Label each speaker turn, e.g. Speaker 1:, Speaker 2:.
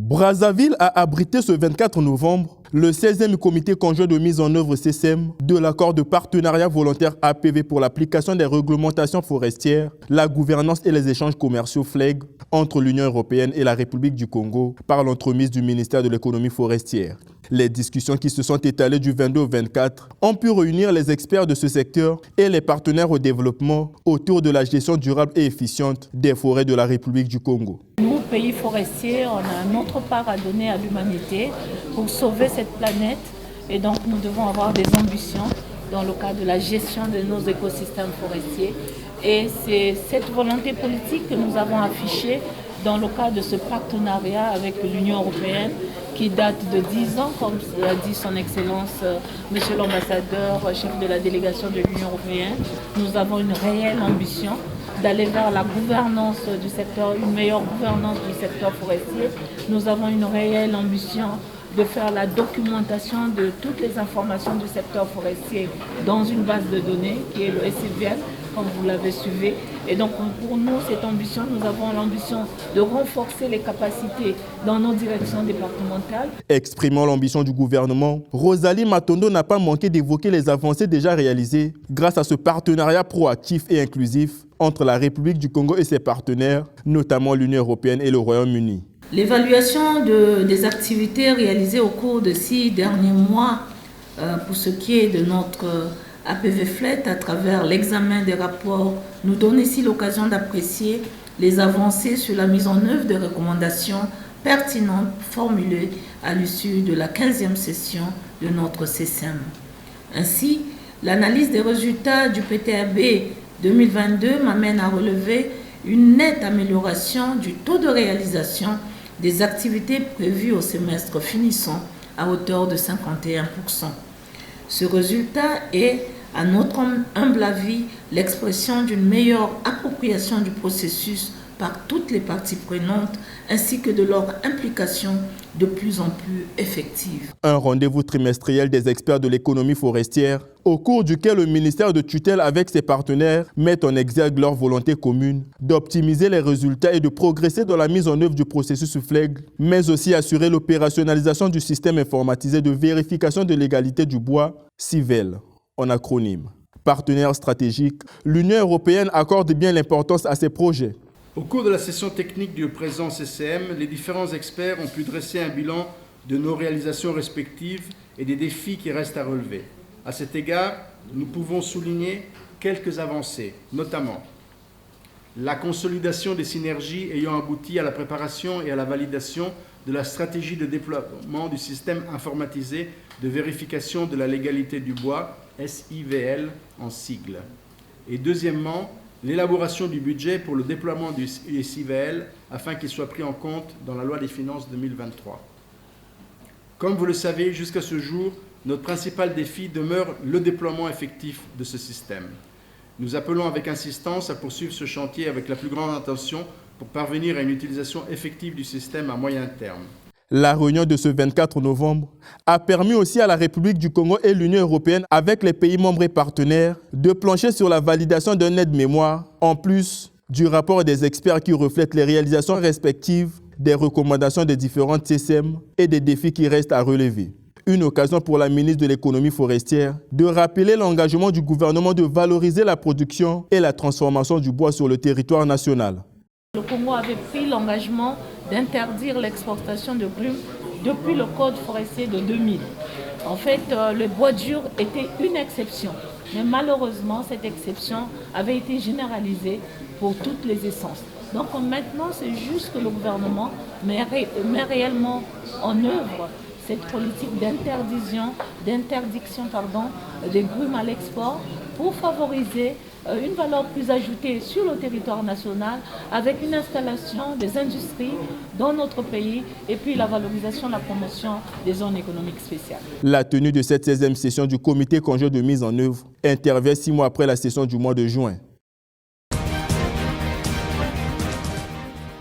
Speaker 1: Brazzaville a abrité ce 24 novembre le 16e comité conjoint de mise en œuvre CSEM de l'accord de partenariat volontaire APV pour l'application des réglementations forestières, la gouvernance et les échanges commerciaux FLEG entre l'Union européenne et la République du Congo par l'entremise du ministère de l'économie forestière. Les discussions qui se sont étalées du 22 au 24 ont pu réunir les experts de ce secteur et les partenaires au développement autour de la gestion durable et efficiente des forêts de la République du Congo.
Speaker 2: Nous, pays forestiers, on a notre part à donner à l'humanité pour sauver cette planète et donc nous devons avoir des ambitions dans le cadre de la gestion de nos écosystèmes forestiers. Et c'est cette volonté politique que nous avons affichée dans le cadre de ce partenariat avec l'Union européenne qui date de 10 ans, comme l'a dit son Excellence, Monsieur l'ambassadeur, chef de la délégation de l'Union européenne. Nous avons une réelle ambition d'aller vers la gouvernance du secteur, une meilleure gouvernance du secteur forestier. Nous avons une réelle ambition de faire la documentation de toutes les informations du secteur forestier dans une base de données qui est le SIVL, comme vous l'avez suivi. Et donc pour nous, cette ambition, nous avons l'ambition de renforcer les capacités dans nos directions départementales.
Speaker 1: Exprimant l'ambition du gouvernement, Rosalie Matondo n'a pas manqué d'évoquer les avancées déjà réalisées grâce à ce partenariat proactif et inclusif entre la République du Congo et ses partenaires, notamment l'Union européenne et le Royaume-Uni.
Speaker 2: L'évaluation des activités réalisées au cours de 6 derniers mois pour ce qui est de notre APV FLET à travers l'examen des rapports nous donne ici l'occasion d'apprécier les avancées sur la mise en œuvre des recommandations pertinentes formulées à l'issue de la 15e session de notre CSEM. Ainsi, l'analyse des résultats du PTAB 2022 m'amène à relever une nette amélioration du taux de réalisation des activités prévues au semestre finissant à hauteur de 51%. Ce résultat est, à notre humble avis, l'expression d'une meilleure appropriation du processus par toutes les parties prenantes ainsi que de leur implication de plus en plus effective.
Speaker 1: Un rendez-vous trimestriel des experts de l'économie forestière au cours duquel le ministère de tutelle avec ses partenaires met en exergue leur volonté commune d'optimiser les résultats et de progresser dans la mise en œuvre du processus FLEG, mais aussi assurer l'opérationnalisation du système informatisé de vérification de légalité du bois, CIVEL, en acronyme. Partenaire stratégique, l'Union européenne accorde bien l'importance à ces projets.
Speaker 3: Au cours de la session technique du présent CCM, les différents experts ont pu dresser un bilan de nos réalisations respectives et des défis qui restent à relever. À cet égard, nous pouvons souligner quelques avancées, notamment la consolidation des synergies ayant abouti à la préparation et à la validation de la stratégie de déploiement du système informatisé de vérification de la légalité du bois, SIVL en sigle. Et deuxièmement, l'élaboration du budget pour le déploiement du SIVL afin qu'il soit pris en compte dans la loi des finances 2023. Comme vous le savez, jusqu'à ce jour, notre principal défi demeure le déploiement effectif de ce système. Nous appelons avec insistance à poursuivre ce chantier avec la plus grande attention pour parvenir à une utilisation effective du système à moyen terme.
Speaker 1: La réunion de ce 24 novembre a permis aussi à la République du Congo et l'Union européenne, avec les pays membres et partenaires, de plancher sur la validation d'un aide-mémoire, en plus du rapport des experts qui reflètent les réalisations respectives des recommandations des différentes CSM et des défis qui restent à relever. Une occasion pour la ministre de l'économie forestière de rappeler l'engagement du gouvernement de valoriser la production et la transformation du bois sur le territoire national.
Speaker 2: Le Congo avait pris l'engagement d'interdire l'exportation de grumes depuis le code forestier de 2000. En fait, le bois dur était une exception, mais malheureusement, cette exception avait été généralisée pour toutes les essences. Donc maintenant, c'est juste que le gouvernement met réellement en œuvre cette politique d'interdiction des grumes à l'export pour favoriser une valeur plus ajoutée sur le territoire national avec une installation des industries dans notre pays et puis la valorisation, la promotion des zones économiques spéciales.
Speaker 1: La tenue de cette 16e session du comité conjoint de mise en œuvre intervient 6 mois après la session du mois de juin.